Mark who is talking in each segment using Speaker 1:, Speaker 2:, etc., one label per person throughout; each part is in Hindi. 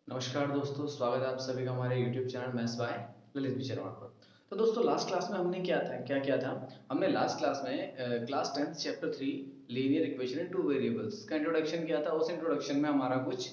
Speaker 1: नमस्कार दोस्तों, स्वागत है आप सभी का हमारे YouTube channel maths by Lalit विचरण पर। तो दोस्तों लास्ट क्लास में हमने क्या किया था। हमने लास्ट क्लास में class 10th chapter 3 linear equation in two variables का इंट्रोडक्शन किया था। उस इंट्रोडक्शन में हमारा कुछ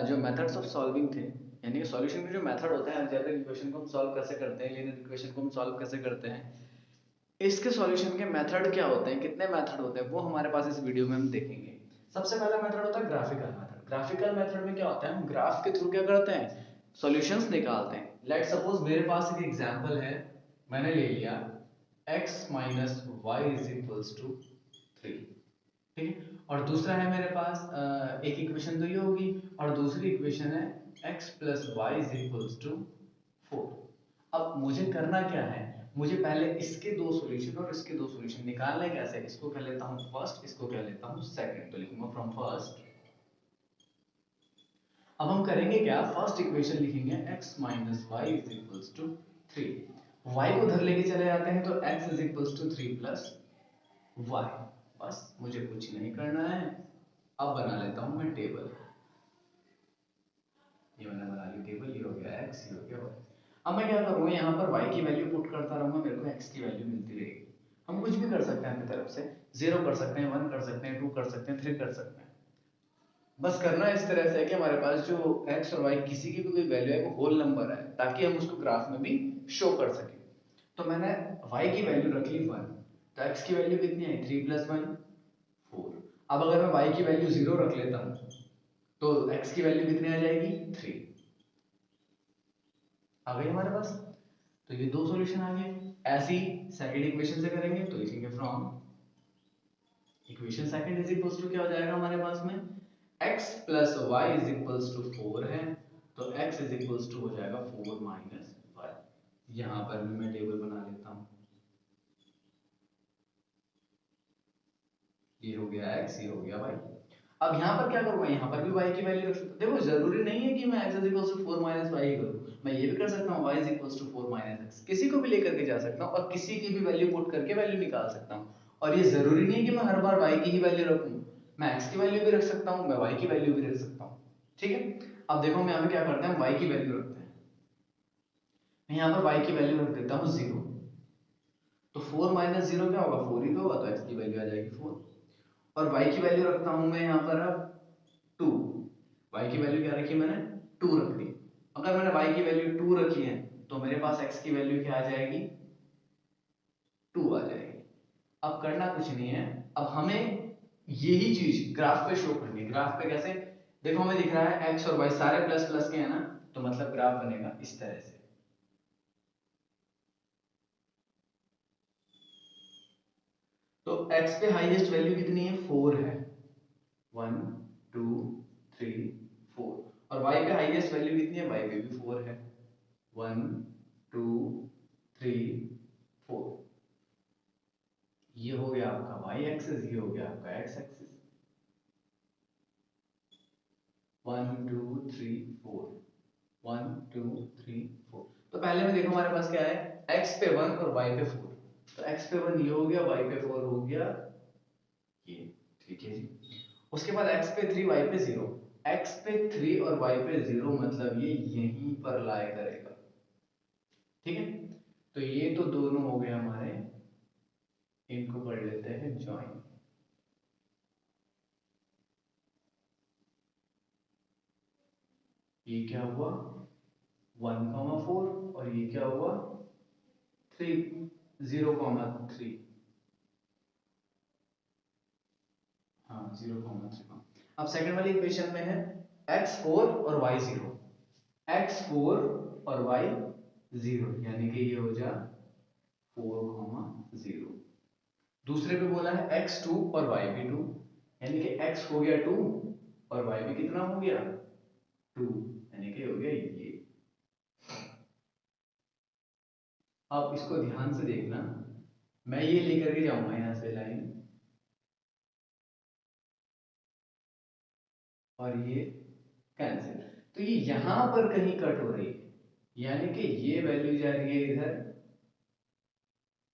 Speaker 1: जो मेथड्स ऑफ सॉल्विंग थे, यानी कि सॉल्यूशन के जो मेथड होते हैं, अलजेब्रिक इक्वेशन को हम सॉल्व कैसे करते हैं, लीनियर इक्वेशन को हम सॉल्व कैसे करते हैं, इसके सॉल्यूशन के मेथड क्या होते हैं, कितने मेथड होते हैं, वो हमारे पास इस वीडियो में हम देखेंगे। सबसे पहला मेथड होता है ग्राफिकल मेथड। ग्राफिकल मेथड में क्या होता है, हम ग्राफ के थ्रू क्या करते हैं, सॉल्यूशंस निकालते हैं। लेट सपोज मेरे पास एक एग्जांपल है, मैंने ले लिया x minus y is equals to 3, ठीक है। और दूसरा है मेरे पास एक इक्वेशन तो ये होगी, और दूसरी इक्वेशन है x plus y is equals to 4। अब मुझे करना क्या है, मुझे पहले इसके दो सॉल्यूशन और इसके दो सॉल्यूशन निकालने कैसे, इसको कह लेता हूं फर्स्ट, इसको कह लेता हूं सेकंड। तो लिखूंगा फ्रॉम फर्स्ट। अब हम करेंगे क्या, फर्स्ट इक्वेशन लिखेंगे x minus y is equals to 3। y को उधर लेके चले जाते हैं तो x is equals to 3 plus y. बस मुझे कुछ नहीं करना है। अब बना लेता हूं मैं टेबल। ये मैंने बना ली टेबल, ये हो गया x, ये हो गया y। अब मैं क्या करूंगा, यहाँ पर y की वैल्यू पुट करता रहूंगा, मेरे को x की वैल्यू मिलती रहेगी। हम कुछ भी कर सकते हैं अपनी तरफ से, 0 कर सकते हैं, 1 कर सकते हैं, 2 कर सकते हैं, 3 कर सकते हैं। बस करना इस तरह से है कि हमारे पास जो x और y किसी की भी कोई वैल्यू है वो होल नंबर है, ताकि हम उसको ग्राफ में भी शो कर सकें। तो मैंने y की वैल्यू रख ली 1, तो x की वैल्यू कितनी आई, 3 प्लस 1 4। अब अगर मैं y की वैल्यू 0 रख लेता हूँ तो x की वैल्यू कितनी आ जाएगी, 3 आ गई हमारे पास। तो ये दो सॉल्यूशन आ गए। ऐसे ही सेकंड इक्वेशन से करेंगे तो लिखेंगे from equation second is equals to क्या हो जाएगा हमारे पास में, x plus y is equals to 4 है, तो x इज इक्वल्स टू हो जाएगा 4 माइनस वाई। यहां पर भी मैं टेबल बना लेता हूं। ये हो गया x, ये हो गया y। अब यहाँ पर क्या करूंगा, यहाँ पर भी y की वैल्यू रख सकता हूं। देखो जरूरी नहीं है कि मैं x is equals to 4 minus y करूं, मैं ये भी कर सकता हूँ y is equals to 4 minus x, किसी को भी लेकर के जा सकता हूँ और किसी की भी वैल्यू पुट करके वैल्यू निकाल सकता हूँ। और ये जरूरी नहीं है कि मैं हर बार y की ही वैल्यू रखूं, मैं x की वैल्यू भी रख सकता हूँ, मैं y की वैल्यू भी रख सकता हूँ, ठीक है। अब देखो हम यहाँ पे क्या करते हैं, y की वैल्यू रखते हैं। मैं यहाँ पर y की वैल्यू रख देता हूँ 0, तो 4 माइनस 0 क्या होगा, 4 ही तो होगा, तो x की वैल्यू आ जाएगी 4। और y की वैल्यू रखता हूँ मैं यहाँ पर अब 2। y की वैल्यू क्या रखी मैंने, 2 रख दी। अगर मैंने y की वैल्यू 2 रखी है तो मेरे पास x की वैल्यू क्या आ जाएगी, 2 आ जाएगी। अब करना कुछ नहीं है, अब हमें यही चीज ग्राफ पे शो करनी है। ग्राफ पे कैसे, देखो हमें दिख रहा है x और y सारे प्लस प्लस के हैं ना, तो मतलब ग्राफ बनेगा इस तरह से। तो x पे हाईएस्ट वैल्यू कितनी है, 4 है, 1 2 3 4। और y पे हाईएस्ट वैल्यू कितनी है, y पे भी 4 है, 1 2 3 4। ये हो गया आपका y एक्सिस, ये हो गया आपका x एक्सिस। 1 2 3 4, 1 2 3 4। तो पहले में देखो हमारे पास क्या है, x पे 1 और y पे 4। तो x पे 1 ये हो गया, y पे 4 हो गया ये, ठीक है जी। उसके बाद x पे 3 y पे 0। x पे 3 और y पे 0 मतलब ये यहीं पर लाए करेगा, ठीक है। तो ये तो दोनों हो गए हमारे, इनको कर लेते हैं ज्वाइन। ये क्या हुआ, 1,4, और ये क्या हुआ 3, 0,3। हाँ 0,3। अब सेकंड वाली इक्वेशन में है x4 और y0, x4 और y0, यानी कि ये हो जा 4,0। दूसरे पे बोला है x2 और y भी 2, यानी कि x हो गया 2 और y भी कितना हो गया 2, यानी कि हो गया ये। अब इसको ध्यान से देखना, मैं ये लेकर के जाऊंगा यहां से लाइन, और ये कैंसिल। तो ये यहां पर कहीं कट हो रही है, यानी कि ये वैल्यू जा रही है इधर,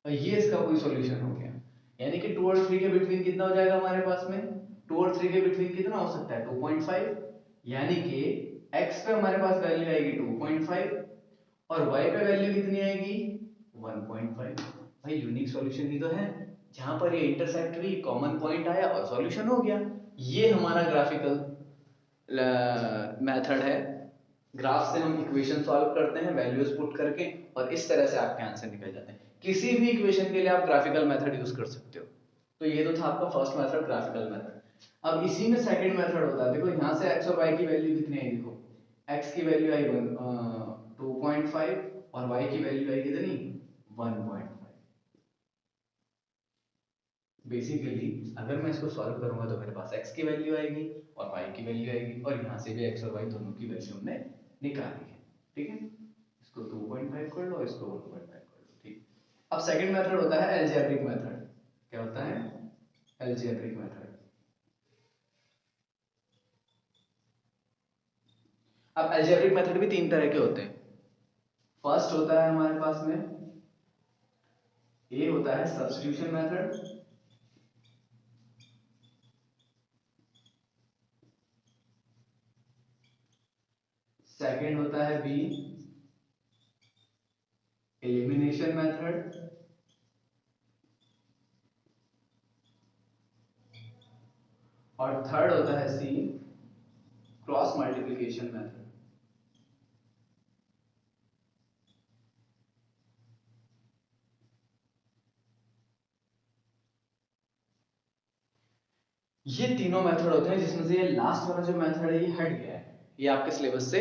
Speaker 1: और ये इसका कोई सॉल्यूशन हो गया। यानी कि 2 और 3 के बिटवीन कितना हो जाएगा हमारे पास में, 2 और 3 के बिटवीन कितना हो सकता है 2.5, यानी कि x पे हमारे पास वैल्यू आएगी 2.5 और y पे वैल्यू कितनी आएगी 1.5। भाई यूनिक सॉल्यूशन ही तो है, जहां पर ये इंटरसेक्ट हुई, कॉमन पॉइंट आया और सॉल्यूशन हो गया। ये हमारा ग्राफिकल मेथड है। ग्राफ से हम इक्वेशन सॉल्व करते हैं वैल्यूज पुट करके, और इस तरह से आपके आंसर निकल जाते हैं। किसी भी इक्वेशन के लिए आप ग्राफिकल मेथड यूज कर सकते हो। तो ये तो था आपका फर्स्ट मेथड, ग्राफिकल मेथड। अब इसी में सेकंड मेथड होता है। देखो यहाँ से x और y की वैल्यू कितनी आई, देखो x की वैल्यू आई 2.5 और y की वैल्यू आई कितनी 1.5। बेसिकली अगर मैं इसको सॉल्व करूंगा तो मेरे पास x की वैल्यू आएगी और y की वैल्यू आएगी, और यहाँ से भी x और y दोनों की वैल्यू हमने निकाली है। ठीक है, इसको 2.5 कर लो, इसको 1.5 कर लो। ठीक, अब सेकंड मेथड होता है अलजेब्रिक मेथड। क्या होता है अलजेब्रिक मेथड। अब अलजेब्रिक मेथड भी तीन तरह के होते हैं। फर्स्ट होता है हमारे पास में, ए होता है सब्स्टिट्यूशन मेथड। सेकंड होता है बी एलिमिनेशन मेथड। और थर्ड होता है सी क्रॉस मल्टीप्लिकेशन मेथड। ये तीनों मेथड होते हैं, जिसमें से ये लास्ट वाला जो मेथड है ये हट गया है, ये आपके सिलेबस से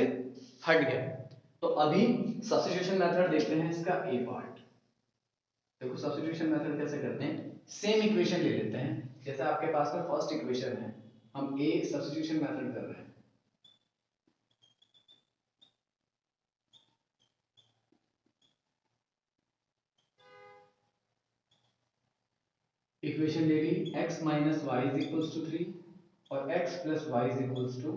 Speaker 1: हट गया है। तो अभी सब्स्टिट्यूशन मेथड देखते हैं, इसका ए पार्ट। देखो सब्स्टिट्यूशन मेथड कैसे करते हैं, सेम इक्वेशन ले लेते हैं। जैसे आपके पास में फर्स्ट इक्वेशन है, हम ए सब्स्टिट्यूशन मेथड कर रहे हैं। इक्वेशन ले ली, x minus y is equals to 3 और x plus y is equals to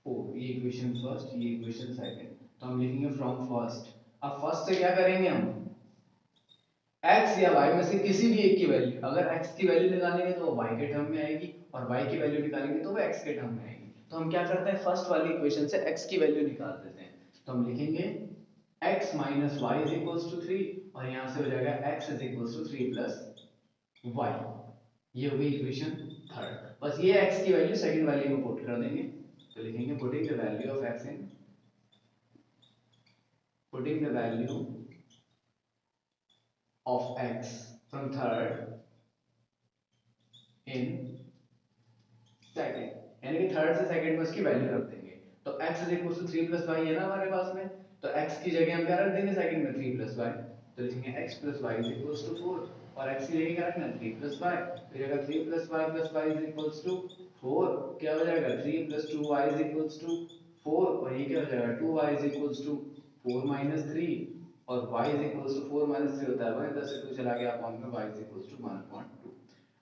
Speaker 1: 4। ये इक्वेशन फर्स्ट, ये इक्वेशन सेकंड। तो हम लिखेंगे फ्रॉम फर्स्ट। अब फर्स्ट से क्या करेंगे हम, x या y में से किसी भी एक की वैल्यू, अगर x की वैल्यू निकालेंगे तो वो y के टर्म में आएगी, और y की वैल्यू निकालेंगे तो वो x के टर्म में आएगी। तो हम क्या करते हैं, फर्स्ट वाली इक्वेशन से x की वैल्यू निकाल देते हैं। तो हम लिखेंगे x minus y is equals to 3 और यहाँ से हो जाएगा x is equals to 3 plus y। ये हो गई इक्वेशन थर्ड। बस ये x की वैल्यू सेकंड वाली में पुट कर देंगे। तो लिखेंगे putting the value of x in, putting the value of x from third in second, यानी कि थर्ड से सेकंड में उसकी वैल्यू रख देंगे। तो x is equal to 3 plus y है ना हमारे पास में, तो x की जगह हम क्या रख देंगे सेकंड में 3 प्लस y। तो लिखेंगे x plus y is equal to 4 और x की जगह क्या रखना है 3 प्लस y। फिर अगर 3 plus y is equal to 4, क्या हो जाएगा 3 plus 2y is equal to 4 और ये क्या हो जाएगा 2y is equal to 4 minus 3 और y is equal to 4 minus 3 होता है 1, 10 से 2 चला गया अपॉन में y इज इक्वल टू 1.2।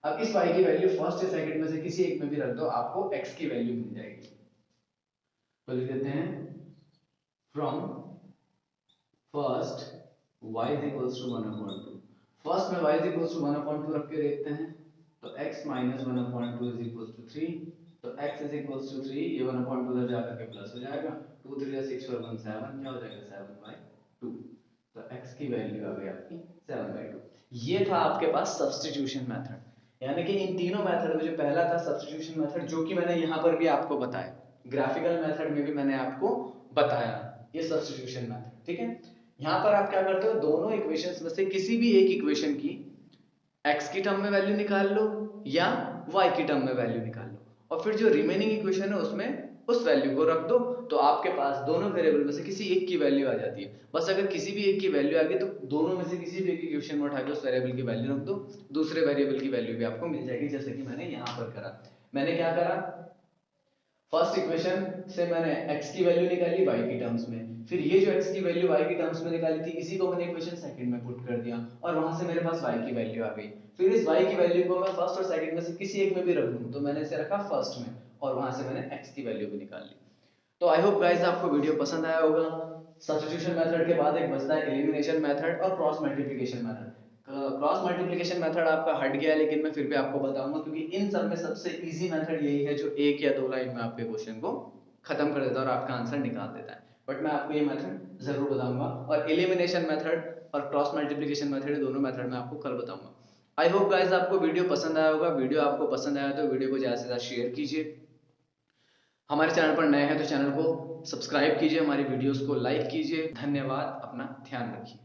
Speaker 1: अब इस y की वैल्यू फर्स्ट या सेकंड में से किसी एक में भी रख दो, आपको x की वैल्यू मिल जाएगी। तो लिख देते हैं from first y is equals to 1/2। First में y is equals to 1/2 रख के देखते हैं, तो x minus 1/2 is equals to 3। तो x is equals to 3, ये 1/2 उधर जाकर के प्लस हो जाएगा, 2 3 6 और 1 7, क्या हो जाएगा 7/2। तो x की वैल्यू आ गई आपकी 7/2। ये था आपके पास सब्स्टिट्यूशन मेथड। यानी कि इन तीनों मेथड में जो पहला था सब्स्टिट्यूशन मेथड, जो कि मैंने यहाँ पर भी आपको बताया, ग्राफिकल मेथड में भी मैंने आपको बताया ये सब्स्टिट्यूशन मेथड। ठीक है, यहाँ पर आप क्या करते हो, दोनों इक्वेशंस में से किसी भी एक इक्वेशन की x की टर्म में वैल्यू निकाल लो या y की टर्म में वैल्यू निकाल लो, और फिर जो रिमेनिंग इक्वेशन है उसमें उस वैल्यू को रख दो। तो आपके पास दोनों वेरिएबल में से किसी एक की वैल्यू आ जाती है। बस अगर किसी भी एक की वैल्यू आ गई तो दोनों में से किसी भी एक इक्वेशन में उठा के उस वेरिएबल की वैल्यू रख दो, दूसरे वेरिएबल की वैल्यू भी आपको मिल जाएगी, जैसे कि मैंने यहाँ पर करा। मैंने क्या करा, फर्स्ट इक्वेशन से मैंने x की वैल्यू निकाली y की टर्म्स में, फिर ये जो x की वैल्यू y की टर्म्स में निकाली थी इसी को मैंने इक्वेशन सेकंड में पुट कर दिया, और वहां से मेरे पास y की वैल्यू आ गई। फिर इस y की वैल्यू को मैं फर्स्ट और सेकंड में से किसी एक में भी रख दूं, तो मैंने इसे रखा फर्स्ट में और वहां से मैंने x की वैल्यू भी निकाल ली। तो आई होप गाइस आपको वीडियो पसंद आया होगा। सब्स्टिट्यूशन मेथड के बाद एक बचता है एलिमिनेशन मेथड और cross multiplication method. Cross multiplication method आपका हट गया है, लेकिन मैं फिर भी आपको बताऊंगा क्योंकि इन सब में सबसे इजी मेथड यही है जो एक या दो लाइन में आपके क्वेश्चन को खत्म कर देता है और आपका आंसर निकाल देता है। बट मैं आपको ये मेथड जरूर बताऊंगा, और एलिमिनेशन मेथड और क्रॉस मल्टीप्लिकेशन मेथड, दोनों मेथड मैं आपको कल बताऊंगा। आई होप गाइस आपको वीडियो पसंद आया होगा। वीडियो आपको पसंद आया तो वीडियो को ज़्यादा से ज़्यादा शेयर कीजिए। हमारे चैनल पर नए हैं तो चैनल को सब्सक्राइब कीजिए, हमारी वीडियोस को लाइक कीजिए। धन्यवाद, अपना ध्यान रखिए।